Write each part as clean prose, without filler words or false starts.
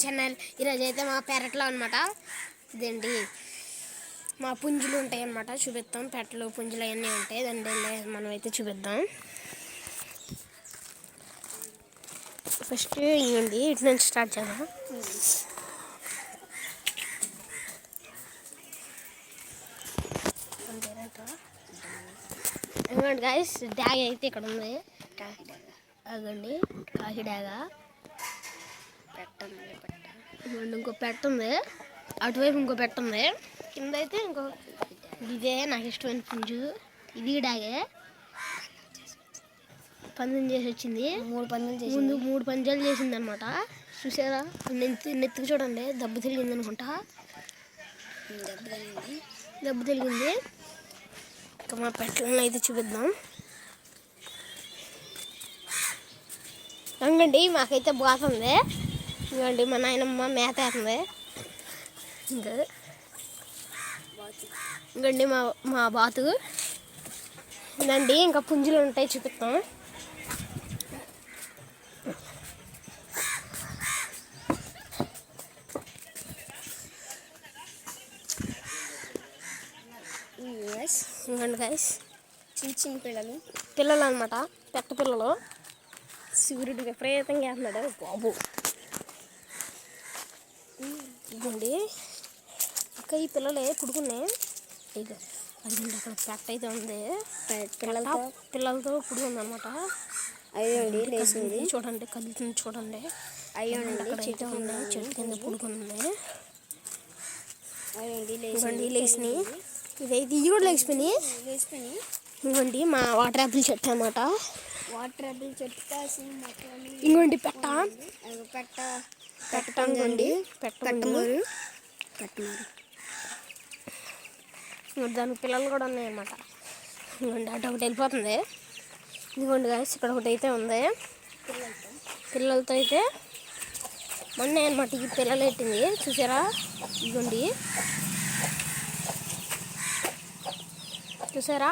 Channel ఈరోజు అయితే మా పెరట్లో అనమాట. ఇదేంటి మా పుంజులు ఉంటాయి అన్నమాట, చూపిస్తాం. పెట్టలు పుంజులు అవన్నీ ఉంటాయి. దాన్ని మనం అయితే చూపిద్దాం. ఫస్ట్ ఇవ్వండి, ఇటు నుంచి స్టార్ట్ చేద్దాం. ఇవ్వండి గాయస్, డ్యాగ్ అయితే ఇక్కడ ఉంది. అదండి కాకి డ్యాగ. ఇంకో పెట్ట ఉంది, అటువైపు ఇంకో పెట్ట ఉంది, కింద అయితే ఇంకో. ఇదే నాకు ఇష్టమైన పుంజు. ఇది డాగే పందెం చేసి వచ్చింది. ముందు 3 పంజాలు చేసింది అనమాట. చూసారా, నెత్తికి చూడండి, దెబ్బ తిరిగింది అనుకుంటా. దెబ్బ తిరిగింది. ఇంకా మా పెట్టలను అయితే చూపిద్దాం. రంగండి, మాకైతే బాగుంది. ఇంకండి మా నాయనమ్మ మేత వేస్తుంది. ఇంకండి మా బాతు. ఇంకండి ఇంకా పుంజులు ఉంటాయి, చూపిస్తాం. ఇంకండి గైస్, చిన్న పిల్లలు అనమాట, పెట్ట పిల్లలు. సూర్యుడు విపరీతంగా వేస్తున్నాడు బాబు. ఇదండి ఇంకా ఈ పిల్లలే పుడుకున్నాయి. ఇక అదిగండి అక్కడ పెట్ట అయితే ఉంది, పిల్లలతో పుడుకుంది అనమాట. అయ్యండి లేచింది చూడండి, కదులుతుంది చూడండి. అయ్యండి అక్కడ అయితే ఉంది, చెట్టు కింద పుడుకుంది. ఇవ్వండి లేచినాయి. ఇదైతే ఇవి కూడా లేచిపోయినాయి. ఇవ్వండి మా వాటర్ యాపిల్ చెట్టు అనమాట. వాటర్ యాపిల్ చెట్టు ఇంకోండి పెట్ట పెట్టండి పెట్టమూరు. దానికి పిల్లలు కూడా ఉన్నాయి అన్నమాట. ఇదిగోండి అటు ఒకటి వెళ్ళిపోతుంది. ఇదిగోండి గాయస్, ఇక్కడ ఒకటి అయితే ఉంది పిల్లలతో. అయితే మొన్న అనమాట ఈ పిల్లలు పెట్టింది, చూసారా. ఇదిగోండి చూసారా,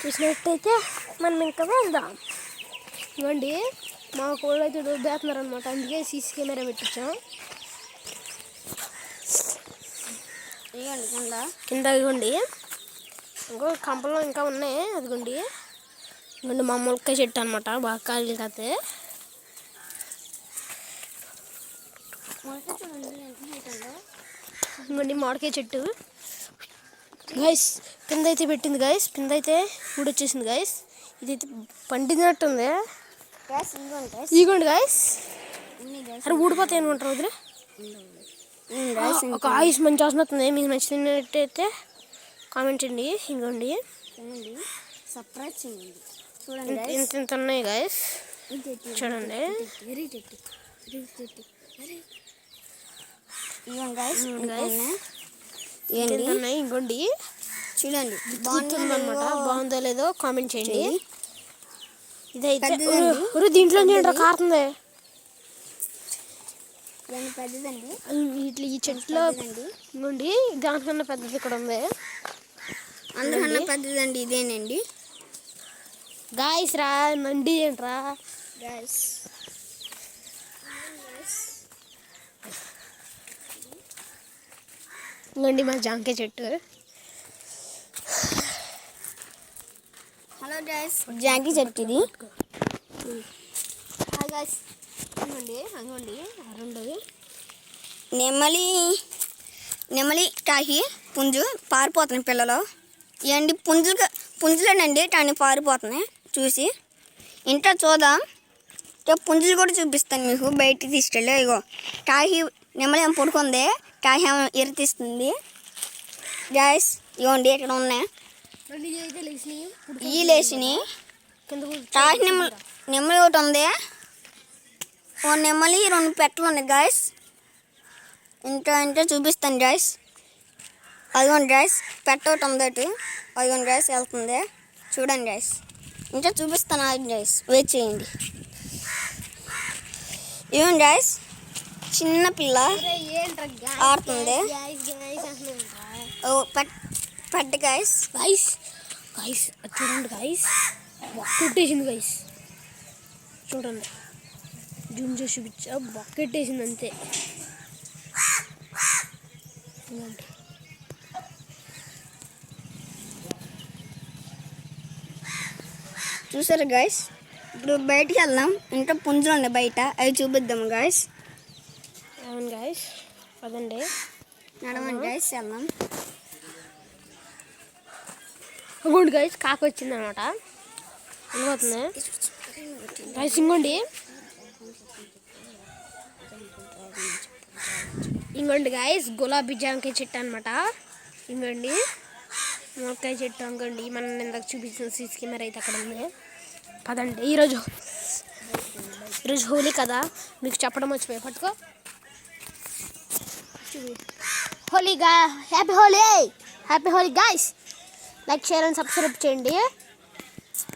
చూసినట్టయితే మనం ఇంకా వెళ్దాం. ఇవ్వండి మా కోళ్ళు అయితే దొబ్బేస్తున్నారు అనమాట, అందుకే సీసీ కెమెరా పెట్టించాం. కింద ఇవ్వండి ఇంకో కంపలో ఇంకా ఉన్నాయి. అదిగోండి ఇవ్వండి మా ములక్కాయ చెట్టు అనమాట, బాగా కాయలు కాతే. ఇవ్వండి మామిడికాయ చెట్టు గైస్. కింద అయితే పెట్టింది గైస్, కింద అయితే ఊడొచ్చేసింది గైస్. ఇదైతే పండినట్టుంది. ఇదిగోండి గైస్, అరే ఊడిపోతాయి అనుకుంటారు వదిలే. ఒక ఆయుష్ మంచి వస్తుంది. మీకు నచ్చినట్టయితే కామెంట్ చేయండి. ఇంకోండి సబ్స్క్రైబ్ చేయండి. చూడండి ఇంత ఉన్నాయి గైస్, చూడండి. ఇంకోండి చూడండి, బాగుంటుందన్నమాట. బాగుందో లేదో కామెంట్ చేయండి. ఇదైతే దీంట్లో కారుతుంది. ఇట్లా ఈ చెట్లో ఇంకోండి దానికన్నా పెద్దది ఇక్కడ ఉంది, అందుకన్నా పెద్దదండి. ఇదేనండి గాయస్. రా నండి ఏంట్రా గాయస్. ఇంకోండి మా జాంకాయ చెట్టు. హలో గాయస్, జాంకాయ చెట్టు ఇది. హాయ్ గాయస్, అంగోండి రెండు నెమలి కాకి పుంజు పారిపోతున్నాయి పిల్లలు. ఇవన్నీ పుంజులేనండి, కానీ పారిపోతున్నాయి. చూసి ఇంట్లో చూద్దాం. పుంజులు కూడా చూపిస్తాను మీకు, బయటికి తీసుకెళ్ళి. ఇగో కాకి నెమలి ఏమో పడుకుంది, కాకి ఏమో ఎరితీస్తుంది. గ్యాస్ ఇవ్వండి ఇక్కడ ఉన్నాయి. ఈ లేచినాయి. కాకి నెమలి ఒకటి ఉంది, ఓ నెమలి 2 పెట్టలు ఉన్నాయి గాయస్. ఇంకా చూపిస్తాను గాయస్. అదిగోండి గాయస్, పెట్ట ఒకటి ఉంది అటు. అదిగోండి గాయస్ వెళ్తుంది, చూడండి గాయస్. ఇంకా చూపిస్తాను గాయస్, వెయిట్ చేయండి. ఇవ్వండి గాయస్, చిన్న పిల్ల ఆడుతుంది. పెట్ట గాయస్. చూడండి గాయస్, కొట్టేసింది గాయస్. చూడండి జూమ్ చేసి చూపించా బకెట్టేసింది అంతే. చూసారు గాయస్, ఇప్పుడు బయటికి వెళ్దాం. ఇంకా పుంజులు ఉన్నాయి బయట, అవి చూపిద్దాం గాయస్. అవును గాయస్, పదండి నడవండి గాయస్, వెళ్దాం. ఇంకోండి గాయస్, కాకి వచ్చింది అనమాట. వెళ్ళిపోతుంది గాయస్. ఇంకోండి గాయస్, గులాబీ జామకాయ చెట్టు అనమాట. ఇంకోండి మునక్కాయ చెట్టు. అనుకోండి మనం ఇందాక చూపించిన సీసీ కెమెరా అయితే అక్కడ ఉంది. పదండి. ఈరోజు హోలీ కదా, మీకు చెప్పడం మర్చిపోయి. పట్టుకో Holi happy Holi guys. Like, share and subscribe చేయండి.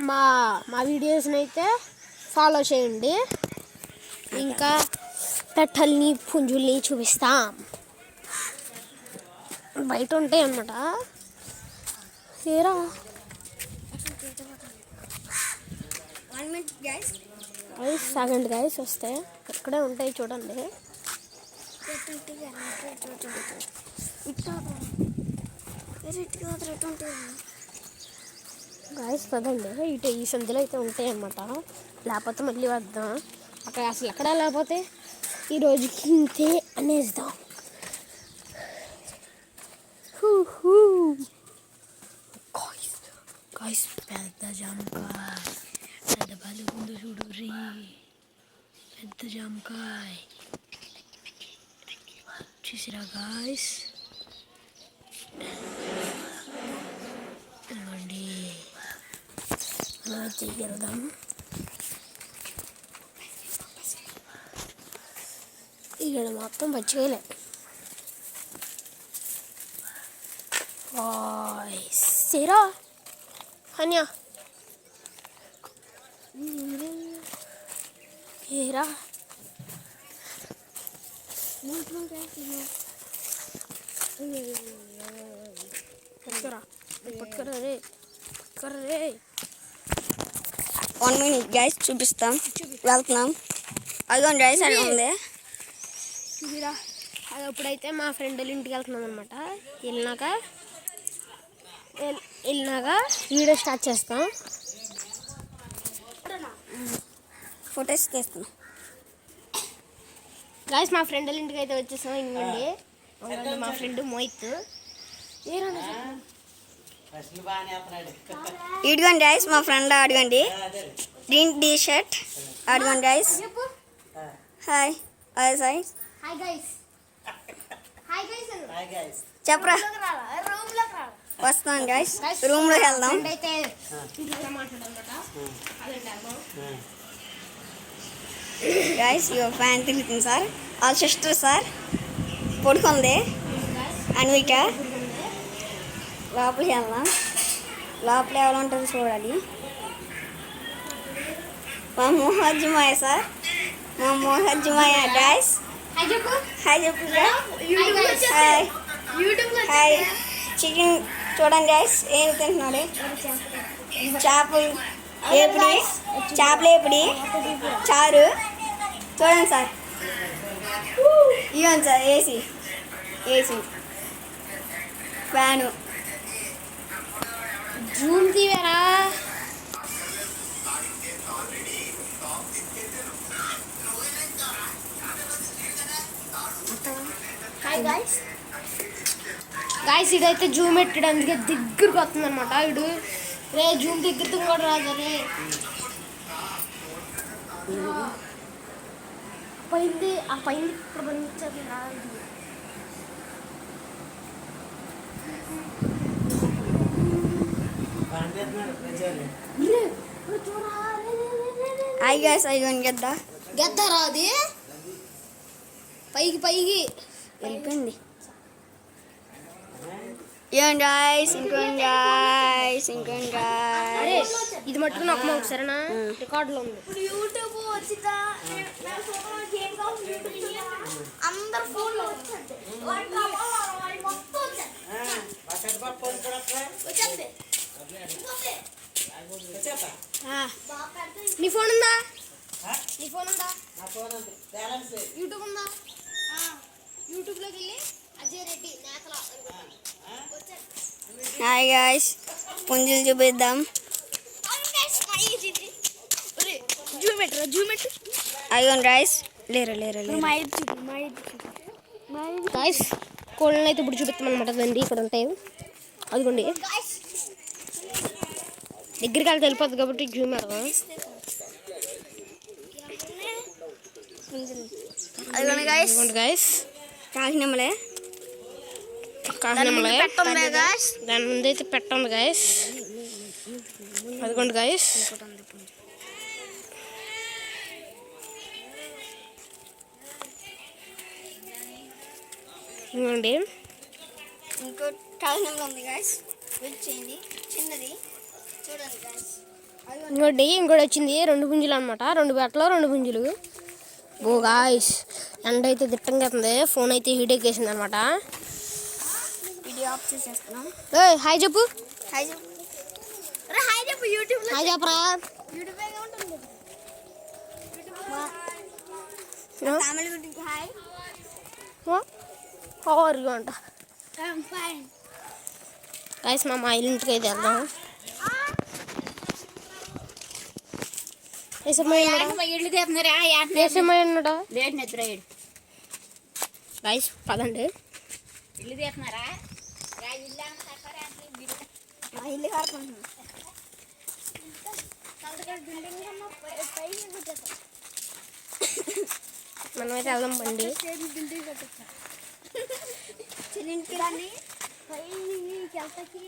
మా వీడియోస్ని అయితే ఫాలో చేయండి. ఇంకా పెట్టల్ని పుంజుల్ని చూపిస్తాం. బయట ఉంటాయి అన్నమాట. ఏరా 1 minute గాయస్. సాగండి గాయస్, వస్తే ఇక్కడే ఉంటాయి చూడండి. గాయస్ పదండి, ఇటు ఈ సందులో అయితే ఉంటాయి అన్నమాట. లేకపోతే మళ్ళీ వద్దాం. అక్కడ అసలు ఎక్కడ లేకపోతే ఈరోజుకి ఇంతే అనేద్దాం. గాయస్, పెద్ద జామకాయ, పెద్ద బలి ముందు చూడు రీ, పెద్ద జామకాయ చూసిరా గాయస్. ఇవ్వండి, అలా చేయగలుగుదాం. ఇక్కడ మొత్తం పచ్చికాయలే. సేరా హన్యా ఏరా పట్టుకరా రే. 1 minute గాయస్, చూపిస్తాం. వెళ్తున్నాం. అదిగోండి గాయస్, అక్కడ ఉంది. చూసిరా, అది అప్పుడైతే మా ఫ్రెండ్ వాళ్ళ ఇంటికి వెళ్తున్నాం అనమాట. వెళ్ళినాక వీడియో స్టార్ట్ చేస్తాం. ఫొటోస్ తీస్తున్నాం గాయస్. మా ఫ్రెండ్ వాళ్ళ ఇంటికి అయితే వచ్చేసాం. ఇంకోండి మా ఫ్రెండ్ మోహిత్. ఇదిగోండి గాయస్, మా ఫ్రెండ్. అడగండి గ్రీన్ టీ షర్ట్. అడగండి గాయస్. హాయ్ సాయి. చెప్పరా. వస్తాను గాయస్, రూమ్లోకి వెళ్దాం. గాయస్, ఇవో ఫ్యాన్ తిరుగుతుంది సార్. వాళ్ళ సిస్టర్ సార్ పడుకుంది, అన్విక. లోపలికి వెళ్దాం. లోపల ఎవరు ఉంటుంది చూడాలి. మా మోహజ్మాయ సార్, మా మోహజ్మాయ గాయస్. హాయ్ చెప్పు. హాయ్. చికెన్ చూడండి గాయస్, ఏం తింటున్నాడు. చేపలు వేపుడి, చారు చూడండి సార్. ఇవ్వండి సార్. AC fan. జూమ్ తీవరా. హాయ్ గాయస్, ఇదైతే జూమ్ పెట్టాడు, అందుకే దగ్గరకు వస్తుంది అనమాట. ఇడు రే జూమ్ దగ్గరతో కూడా రాదు రే. పైంది ఇక్కడ పండించదు రాదు. హాయ్ గాయస్, అయ్యోని గెద్దారా అది పైకి వెళ్ళిపోయింది. ఇవ్వండి గాయస్, ఇంకోండి గాయస్. ఇది మట్టుకు నాకు మాకు సరేనా, రికార్డులో ఉంది. నీ ఫోన్ ఉందా? యూట్యూబ్లోకి వెళ్ళి అజయ్ రెడ్డి నేతల హాయ్ గాయ్స్, పుంజులు చూపిద్దాం. అయ్యోన్ రైస్ లేరు గాయస్ కోళ్ళని అయితే ఇప్పుడు చూపిస్తాం అనమాట. అదండి ఇక్కడ ఉంటాయి, అదిగోండి దగ్గరికి వెళ్తే వెళ్ళిపోతుంది కాబట్టి జూమ్ పెడదాం. అదిగోండి గాయ్స్, గాయస్ కాకినమ్మలే దాని ముందు అయితే పెట్టండి గాయస్. అదిగోండి గాయస్, ఇదిగోండి ఇంకో కాకినమ్మలు ఉంది గాయ్స్. వెయిట్ చేయండి, చిన్నది చూడండి గాయ్స్. ఇంకోటి వచ్చింది 2 పుంజులు అనమాట. 2 బెట్టలు 2 పుంజులు. ఓ గాయస్ ఎండ అయితే దిట్టంగా అవుతుంది, ఫోన్ అయితే హీట్ ఎక్కేసింది అనమాట. వీడియో ఆఫ్ చేసేస్తున్నాం. హాయ్ చెప్పు, హాయ్ చెప్పు యూట్యూబ్ హాయ్ చెప్పరా. ఫ్యామిలీ గురించి హాయ్. హవర్గా అంట గాయస్. మా అమ్మాయిల ఇంటికి అయితే వెళ్దాం. గాయస్ పదండి. ఇల్లు కడుకుంటున్నాం. మనమైతే వెళ్దాం బండి.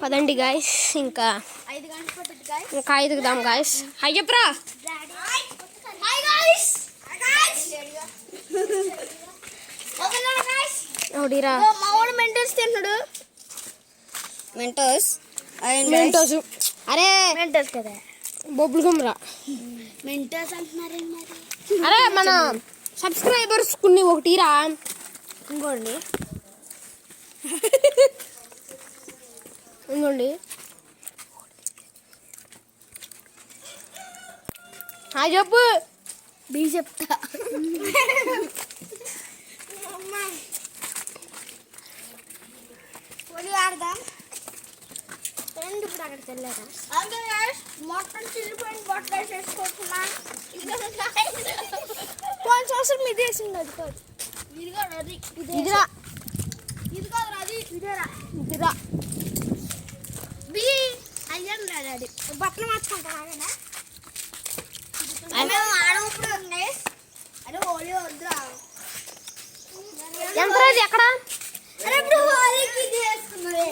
పదండి గాయస్, ఇంకా 5 గంటలు పట్టుద్ది గాయ్స్. ఇంకా 5కి దాం గాయస్. హాయ్ చెప్పరా. అవుడిరా మావాడు మెంటోస్ తిన్నాడు. Mentos Mentos. అరే మెంటోస్ కదా, బొబ్బులు గుమ్రా. మెంటోస్ అంటున్నారు మరి. అరే మన సబ్స్క్రైబర్స్ కొన్ని ఒకటిరా. ఇంకోండి ఇంకోండి హాయ్ చెప్పు. బీ చెప్తా. ఆడదాం ఫ్రెండ్. ఇప్పుడు అక్కడికి వెళ్ళారా? మొత్తం చిల్లిపోయిన బొట్టలు వేసేసుకుంటున్నా. కొంచెం సంవత్సరం ఇది వేసింది. అది కాదు, ఇది కాదు, అది ఇదిరా. ఇది కాదు, అది ఇదేరా. ఇదిరా బి అయ్యాను రాదు. అది బట్టలు మార్చుకుంటాను. ఆడప్పుడు అదే హోలీ వద్దురా. ఎంత ఇది ఎక్కడ? అరే ఇప్పుడు హోలీకి ఇది వేసుకున్నాడు.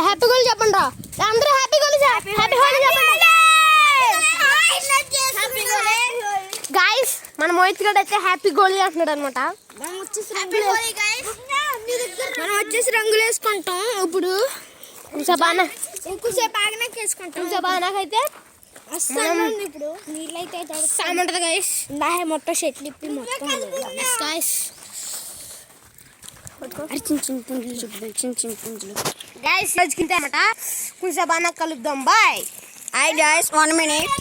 హ్యాపీ గోల్ చెప్పండి రా అందరూ. హ్యాపీ గోల్, హ్యాపీ హోలీ చెప్పండి గాయస్. మన మోహిత్ గడ్ అయితే హ్యాపీ గోలీ అంటున్నాడు అనమాట. మనం వచ్చేసి రంగులు వేసుకుంటాం. ఇప్పుడు ఇంకోసేపు ఆగినాక వేసుకుంటాం. నాకైతే ఇప్పుడు నీళ్ళైతే సామంటది గాయస్. మొత్తం చెట్లు ఇప్పి మొత్తం గాయస్ చిన్న పుంజులు చూపుతాం. చిన్న పుంజులు గాయస్ అన్నమాట. కొంచెం బాగా కలుద్దాం. బాయ్. Hi guys, 1 minute.